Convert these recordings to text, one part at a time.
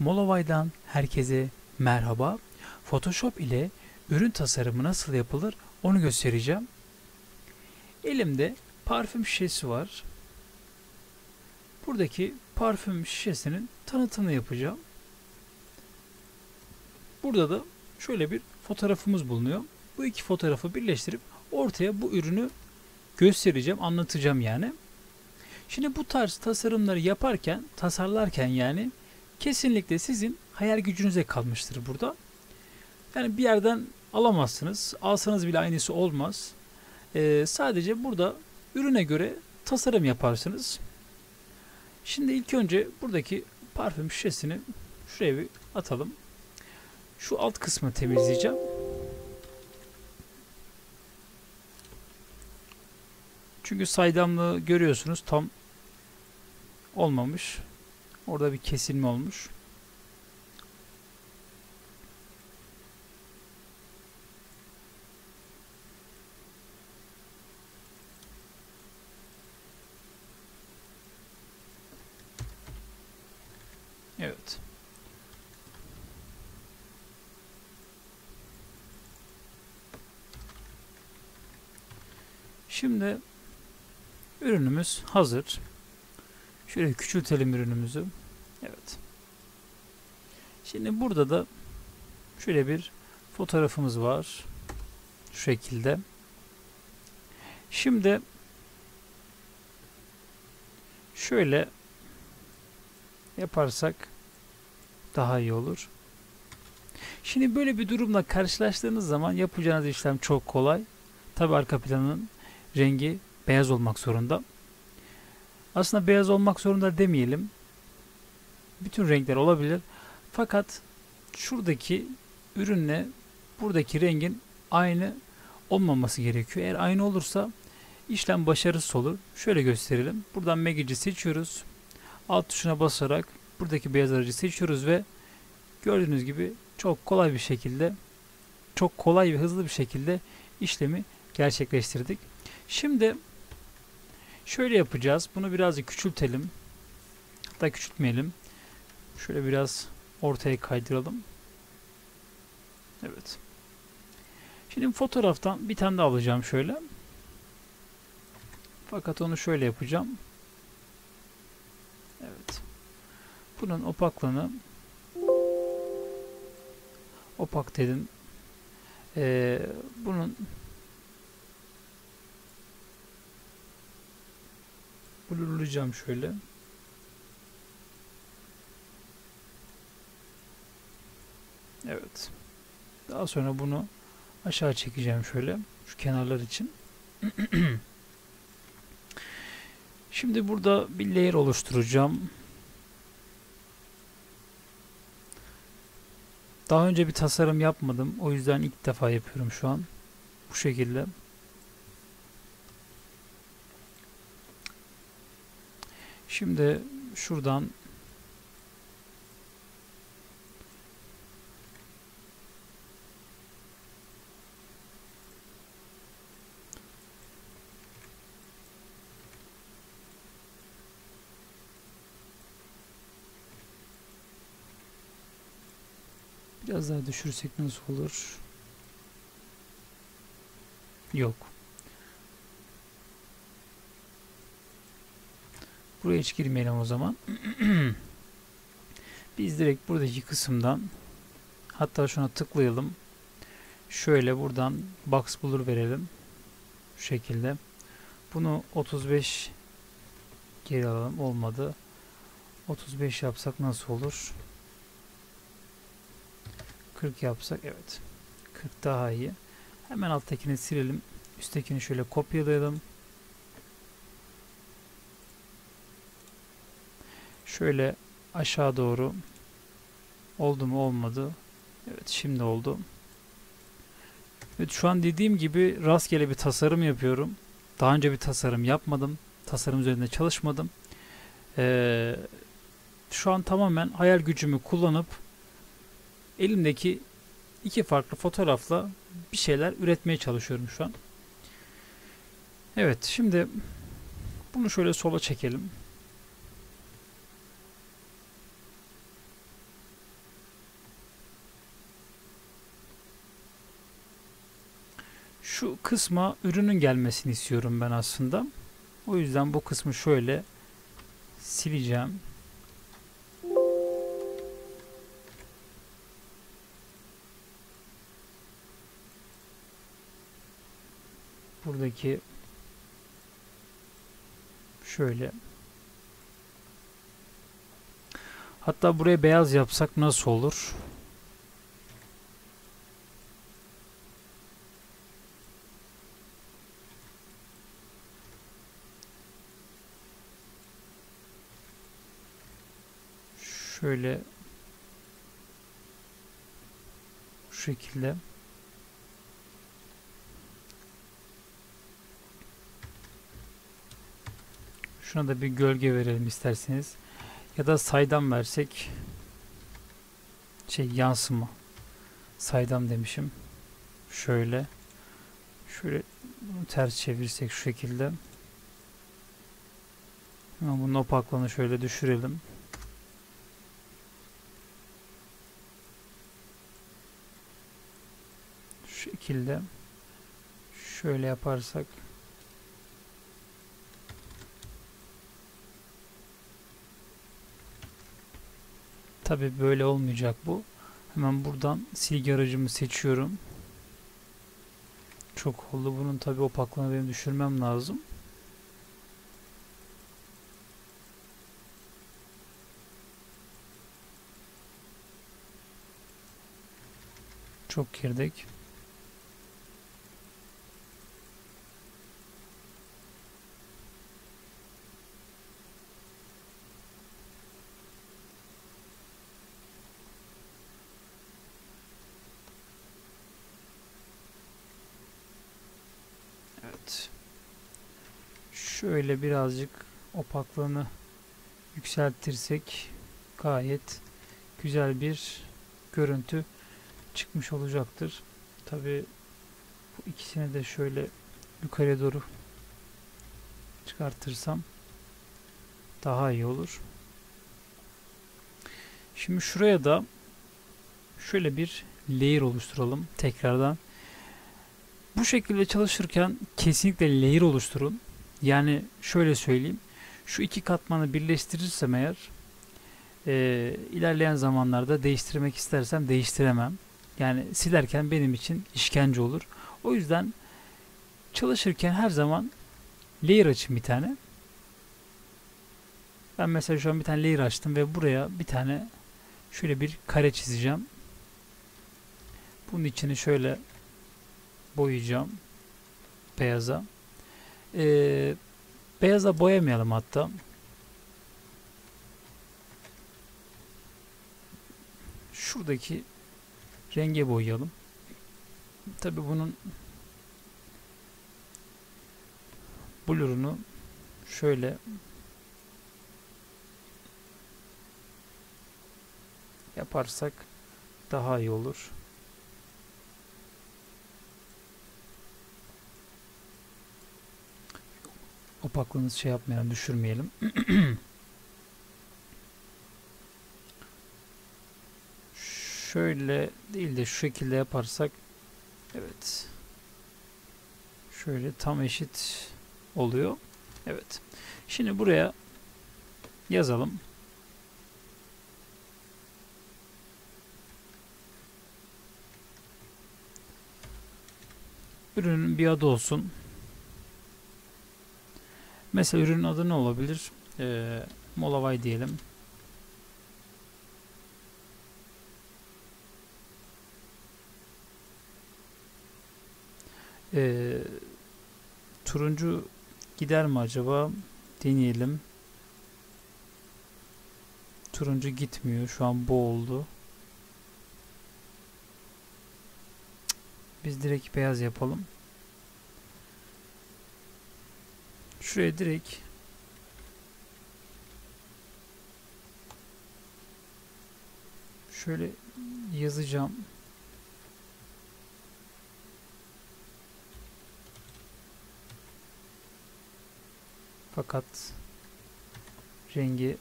Molovay'dan herkese merhaba. Photoshop ile ürün tasarımı nasıl yapılır onu göstereceğim. Elimde parfüm şişesi var. Buradaki parfüm şişesinin tanıtımını yapacağım. Burada da şöyle bir fotoğrafımız bulunuyor. Bu iki fotoğrafı birleştirip ortaya bu ürünü göstereceğim, anlatacağım yani. Şimdi bu tarz tasarımları yaparken, tasarlarken yani kesinlikle sizin hayal gücünüze kalmıştır burada. Yani bir yerden alamazsınız. Alsanız bile aynısı olmaz. Sadece burada ürüne göre tasarım yaparsınız. Şimdi ilk önce buradaki parfüm şişesini şuraya bir atalım. Şu alt kısmı temizleyeceğim. Çünkü saydamlığı görüyorsunuz, tam olmamış. Orada bir kesilme olmuş. Evet. Şimdi ürünümüz hazır. Şöyle küçültelim ürünümüzü. Evet. Şimdi burada da şöyle bir fotoğrafımız var. Şu şekilde. Şimdi şöyle yaparsak daha iyi olur. Şimdi böyle bir durumla karşılaştığınız zaman yapacağınız işlem çok kolay. Tabi arka planın rengi beyaz olmak zorunda. Aslında beyaz olmak zorunda demeyelim. Bütün renkler olabilir. Fakat şuradaki ürünle buradaki rengin aynı olmaması gerekiyor. Eğer aynı olursa işlem başarısız olur. Şöyle gösterelim. Buradan Magic'i seçiyoruz. Alt tuşuna basarak buradaki beyaz aracı seçiyoruz ve gördüğünüz gibi çok kolay bir şekilde, çok kolay ve hızlı bir şekilde işlemi gerçekleştirdik. Şimdi şöyle yapacağız. Bunu birazcık küçültelim. Hatta küçültmeyelim. Şöyle biraz ortaya kaydıralım. Evet. Şimdi fotoğraftan bir tane daha alacağım şöyle. Fakat onu şöyle yapacağım. Evet. Bunun opaklığını opak dedim. Bunun blurlayacağım şöyle. Evet. Daha sonra bunu aşağı çekeceğim şöyle. Şu kenarlar için. Şimdi burada bir layer oluşturacağım. Daha önce bir tasarım yapmadım. O yüzden ilk defa yapıyorum şu an. Bu şekilde. Şimdi şuradan biraz daha düşürsek nasıl olur? Yok. Buraya hiç girmeyelim o zaman. Biz direkt buradaki kısımdan, hatta şuna tıklayalım. Şöyle buradan box blur verelim. Şu şekilde. Bunu 35 geri alalım. Olmadı. 35 yapsak nasıl olur? 40 yapsak, evet. 40 daha iyi. Hemen alttakini silelim. Üsttekini şöyle kopyalayalım. Şöyle aşağı doğru. Oldu mu? Olmadı. Evet, şimdi oldu. Evet, şu an dediğim gibi rastgele bir tasarım yapıyorum. Daha önce bir tasarım yapmadım. Tasarım üzerinde çalışmadım. Şu an tamamen hayal gücümü kullanıp elimdeki iki farklı fotoğrafla bir şeyler üretmeye çalışıyorum şu an. Evet, şimdi bunu şöyle sola çekelim. Şu kısma ürünün gelmesini istiyorum ben aslında. O yüzden bu kısmı şöyle sileceğim. Buradaki şöyle, hatta buraya beyaz yapsak nasıl olur? Şöyle şu şekilde. Şuna da bir gölge verelim isterseniz. Ya da saydam versek. Yansıma. Saydam demişim. Şöyle. Şöyle bunu ters çevirsek şu şekilde. Hemen bunun opaklığını şöyle düşürelim. Şu şekilde. Şöyle yaparsak. Tabii böyle olmayacak bu. Hemen buradan silgi aracımı seçiyorum. Çok oldu. Bunun tabii opaklığını benim düşürmem lazım. Çok girdik. Evet. Şöyle birazcık opaklığını yükseltirsek gayet güzel bir görüntü çıkmış olacaktır. Tabii bu ikisini de şöyle yukarıya doğru çıkartırsam daha iyi olur. Şimdi şuraya da şöyle bir layer oluşturalım tekrardan. Bu şekilde çalışırken kesinlikle layer oluşturun. Yani şöyle söyleyeyim. Şu iki katmanı birleştirirsem eğer ilerleyen zamanlarda değiştirmek istersem değiştiremem. Yani silerken benim için işkence olur. O yüzden çalışırken her zaman layer açın bir tane. Ben mesela şu an bir tane layer açtım ve buraya bir tane şöyle bir kare çizeceğim. Bunun içini şöyle boyayacağım beyaza. Beyaza boyamayalım hatta. Şuradaki renge boyayalım. Tabi bunun blurunu şöyle yaparsak daha iyi olur. Opaklığını yapmayalım, düşürmeyelim. Şöyle değil de şu şekilde yaparsak, evet. Şöyle tam eşit oluyor. Evet. Şimdi buraya yazalım. Ürünün bir adı olsun. Mesela ürünün adı ne olabilir? Molavay diyelim. Turuncu gider mi acaba? Deneyelim. Turuncu gitmiyor. Şu an bu oldu. Biz direkt beyaz yapalım. Şuraya direkt şöyle yazacağım. Fakat rengi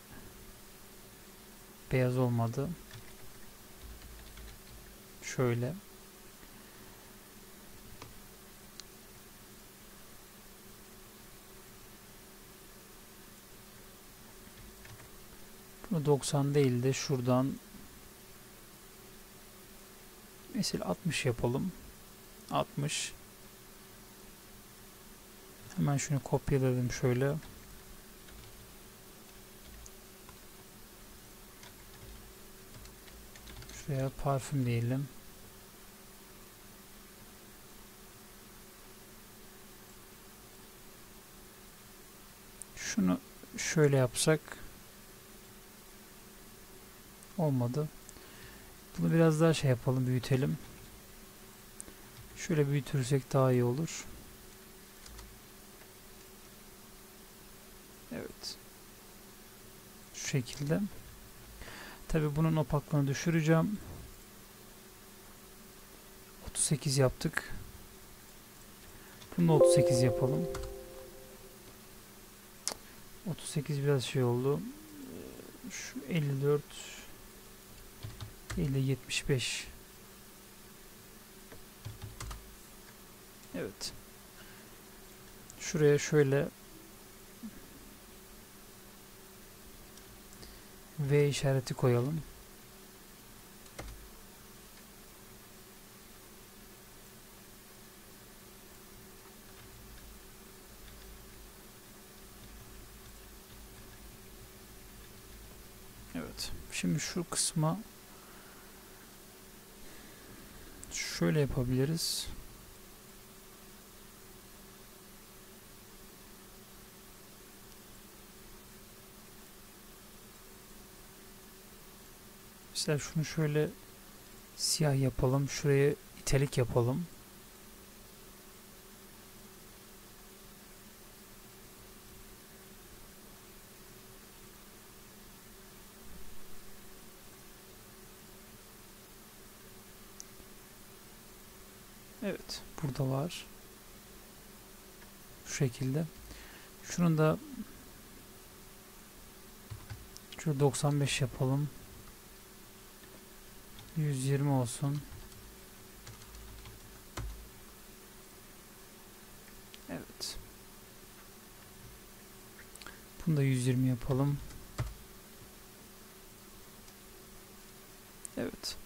beyaz olmadı. Şöyle. Şunu 90 değil de şuradan mesela 60 yapalım. 60. Hemen şunu kopyaladım şöyle. Şuraya parfüm diyelim. Şunu şöyle yapsak olmadı. Bunu biraz daha şey yapalım, büyütelim. Şöyle büyütürsek daha iyi olur. Evet. Şu şekilde. Tabi bunun opaklığını düşüreceğim. 38 yaptık. Bunu da 38 yapalım. 38 biraz şey oldu. Şu 54 değil de 75. Evet. Şuraya şöyle V işareti koyalım. Evet. Şimdi şu kısma şöyle yapabiliriz. Mesela şunu şöyle siyah yapalım. Şuraya italik yapalım. Evet. Burada var. Şu şekilde. Şunun da şöyle 95 yapalım. 120 olsun. Evet. Bunu da 120 yapalım. Evet.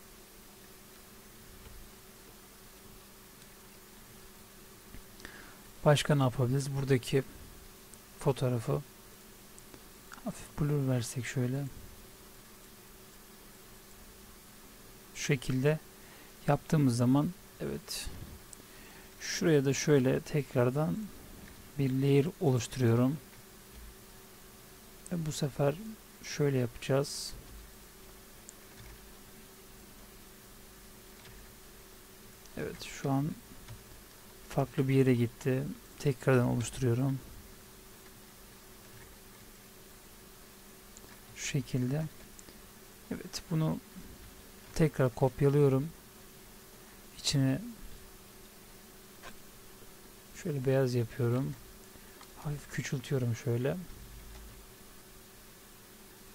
Başka ne yapabiliriz? Buradaki fotoğrafı hafif blur versek şöyle. Şu şekilde yaptığımız zaman evet. Şuraya da şöyle tekrardan bir layer oluşturuyorum. Ve bu sefer şöyle yapacağız. Evet, şu an farklı bir yere gitti. Tekrardan oluşturuyorum. Şu şekilde. Evet, bunu tekrar kopyalıyorum. İçine şöyle beyaz yapıyorum. Hafif küçültüyorum şöyle.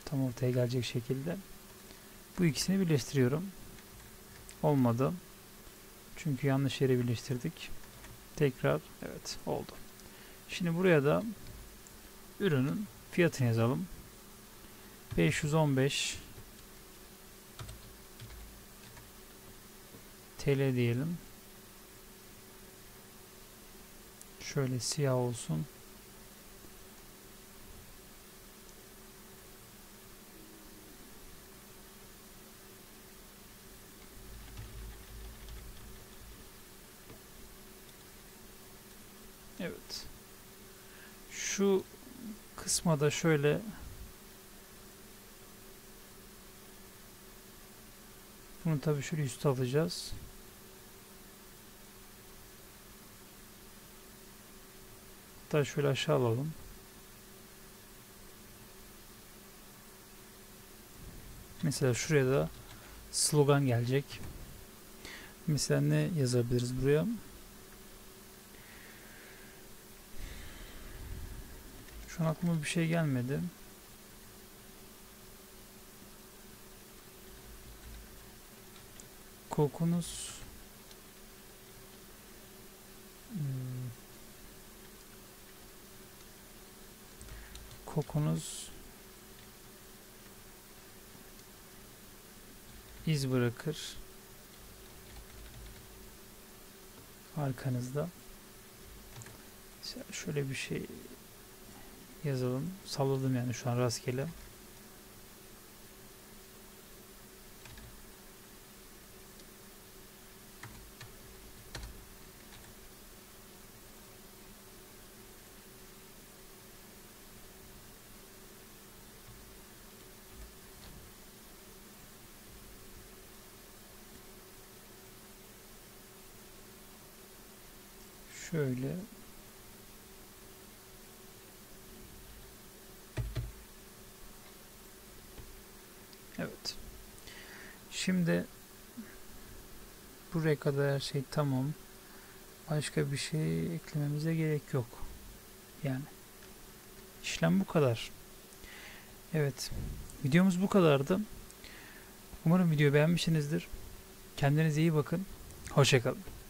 Tam ortaya gelecek şekilde. Bu ikisini birleştiriyorum. Olmadı. Çünkü yanlış yere birleştirdik. Tekrar evet oldu. Şimdi buraya da ürünün fiyatını yazalım. 515 TL diyelim. Şöyle siyah olsun. Evet. Şu kısma da şöyle bunu tabii şöyle üste alacağız. Hatta şöyle aşağı alalım. Mesela şuraya da slogan gelecek. Mesela ne yazabiliriz buraya? Şu an aklıma bir şey gelmedi. Kokunuz kokunuz iz bırakır arkanızda. Şöyle bir şey yazalım. Salladım yani şu an rastgele. Şöyle. Evet. Şimdi buraya kadar her şey tamam. Başka bir şey eklememize gerek yok. Yani işlem bu kadar. Evet. Videomuz bu kadardı. Umarım videoyu beğenmişsinizdir. Kendinize iyi bakın. Hoşça kalın.